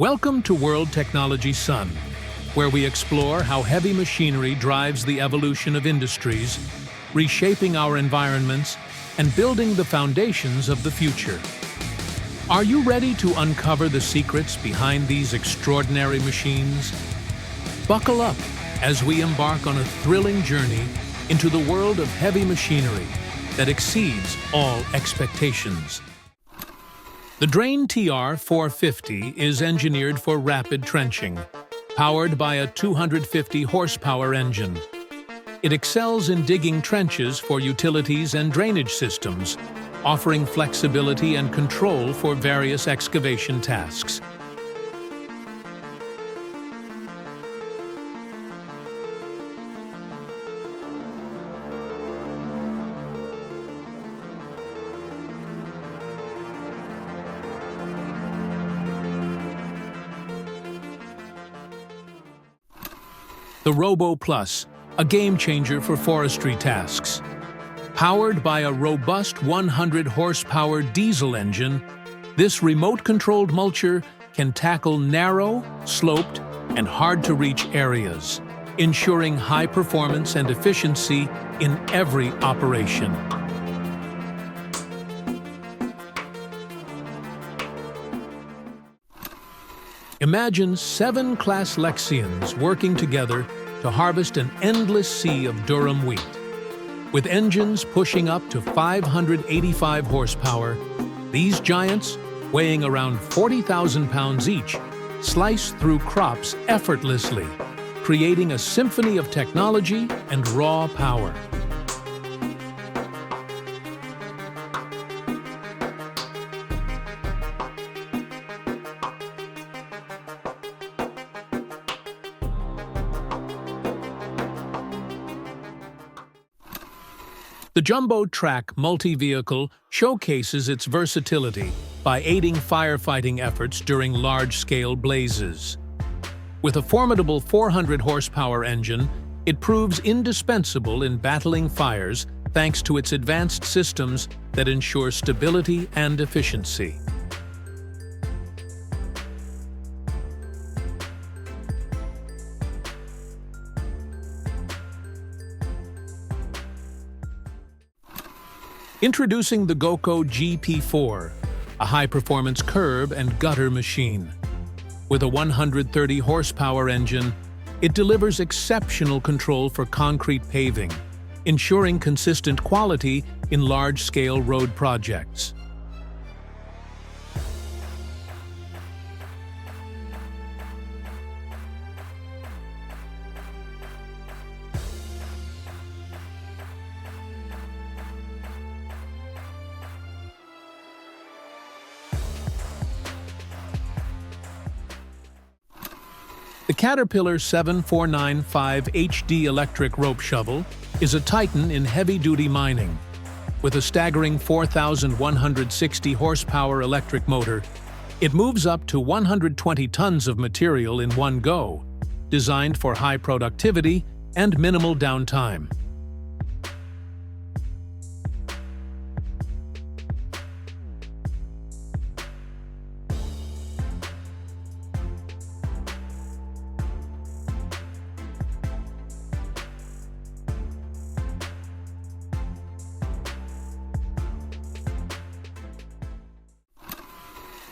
Welcome to Worldtechnologysun, where we explore how heavy machinery drives the evolution of industries, reshaping our environments, and building the foundations of the future. Are you ready to uncover the secrets behind these extraordinary machines? Buckle up as we embark on a thrilling journey into the world of heavy machinery that exceeds all expectations. The Drain TR450 is engineered for rapid trenching, powered by a 250 horsepower engine. It excels in digging trenches for utilities and drainage systems, offering flexibility and control for various excavation tasks. The Robo Plus, a game-changer for forestry tasks. Powered by a robust 100 horsepower diesel engine, this remote-controlled mulcher can tackle narrow, sloped, and hard-to-reach areas, ensuring high performance and efficiency in every operation. Imagine 7 class Lexians working together to harvest an endless sea of durum wheat. With engines pushing up to 585 horsepower, these giants, weighing around 40,000 pounds each, slice through crops effortlessly, creating a symphony of technology and raw power. The Jumbo Track multi-vehicle showcases its versatility by aiding firefighting efforts during large-scale blazes. With a formidable 400 horsepower engine, it proves indispensable in battling fires thanks to its advanced systems that ensure stability and efficiency. Introducing the GOCO GP4, a high-performance curb and gutter machine. With a 130 horsepower engine, it delivers exceptional control for concrete paving, ensuring consistent quality in large-scale road projects. The Caterpillar 7495 HD electric rope shovel is a titan in heavy-duty mining. With a staggering 4,160 horsepower electric motor, it moves up to 120 tons of material in one go, designed for high productivity and minimal downtime.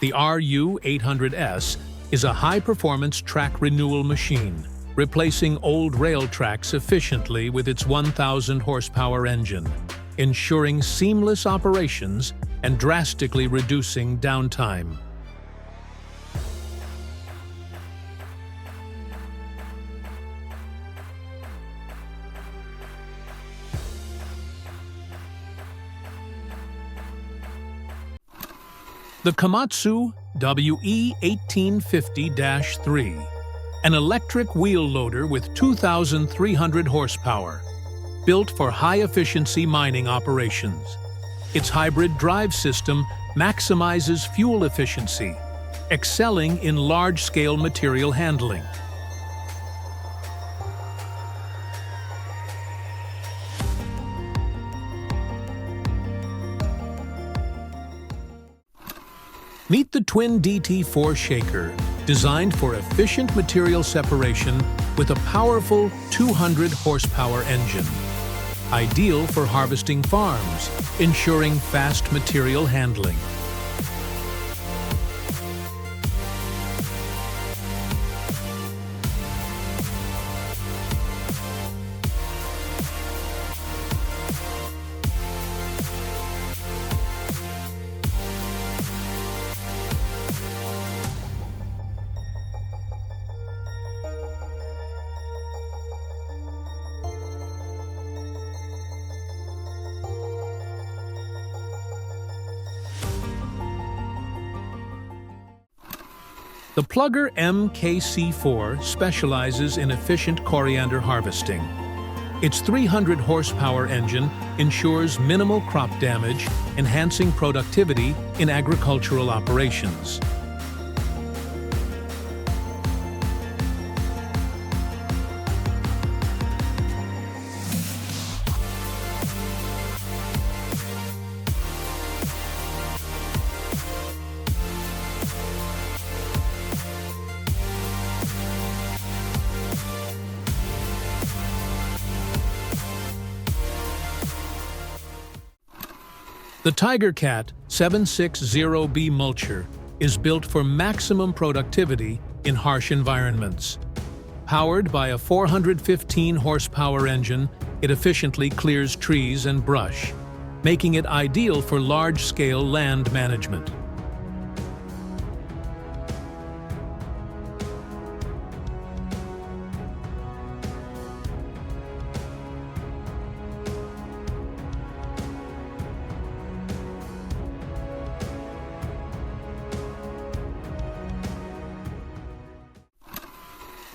The RU800S is a high-performance track renewal machine, replacing old rail tracks efficiently with its 1,000 horsepower engine, ensuring seamless operations and drastically reducing downtime. The Komatsu WE1850-3, an electric wheel loader with 2,300 horsepower, built for high-efficiency mining operations. Its hybrid drive system maximizes fuel efficiency, excelling in large-scale material handling. Meet the twin DT4 shaker, designed for efficient material separation with a powerful 200 horsepower engine. Ideal for harvesting farms, ensuring fast material handling. The Plugger MKC4 specializes in efficient coriander harvesting. Its 300 horsepower engine ensures minimal crop damage, enhancing productivity in agricultural operations. The TigerCat 760B mulcher is built for maximum productivity in harsh environments. Powered by a 415 horsepower engine, it efficiently clears trees and brush, making it ideal for large-scale land management.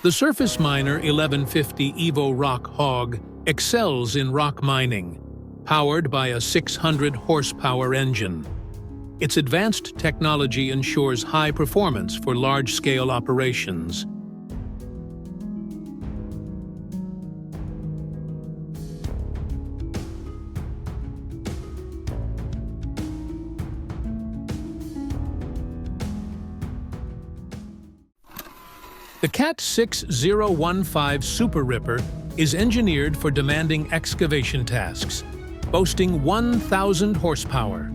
The Surface Miner 1150 Evo Rock Hog excels in rock mining, powered by a 600 horsepower engine. Its advanced technology ensures high performance for large-scale operations. The Cat 6015 Super Ripper is engineered for demanding excavation tasks, boasting 1,000 horsepower.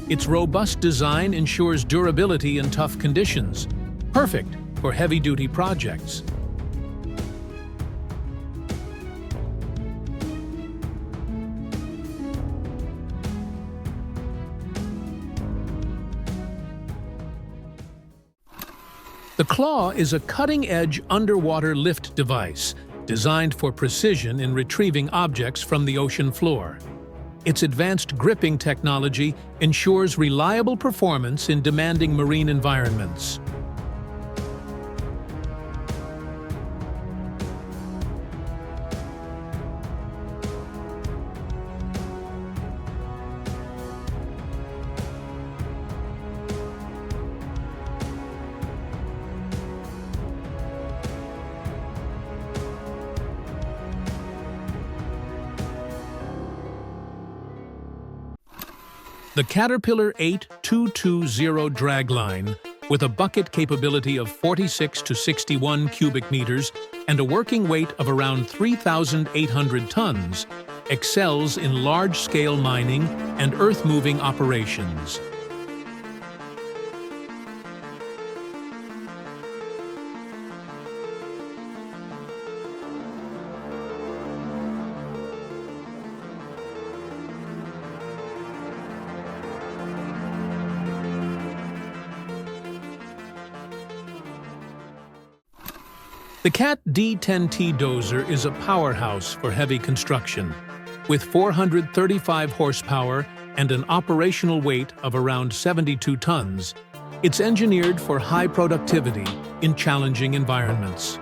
Its robust design ensures durability in tough conditions, perfect for heavy-duty projects. The Claw is a cutting-edge underwater lift device designed for precision in retrieving objects from the ocean floor. Its advanced gripping technology ensures reliable performance in demanding marine environments. The Caterpillar 8220 dragline, with a bucket capability of 46 to 61 cubic meters and a working weight of around 3,800 tons, excels in large-scale mining and earth-moving operations. The Cat D10T dozer is a powerhouse for heavy construction. With 435 horsepower and an operational weight of around 72 tons, it's engineered for high productivity in challenging environments.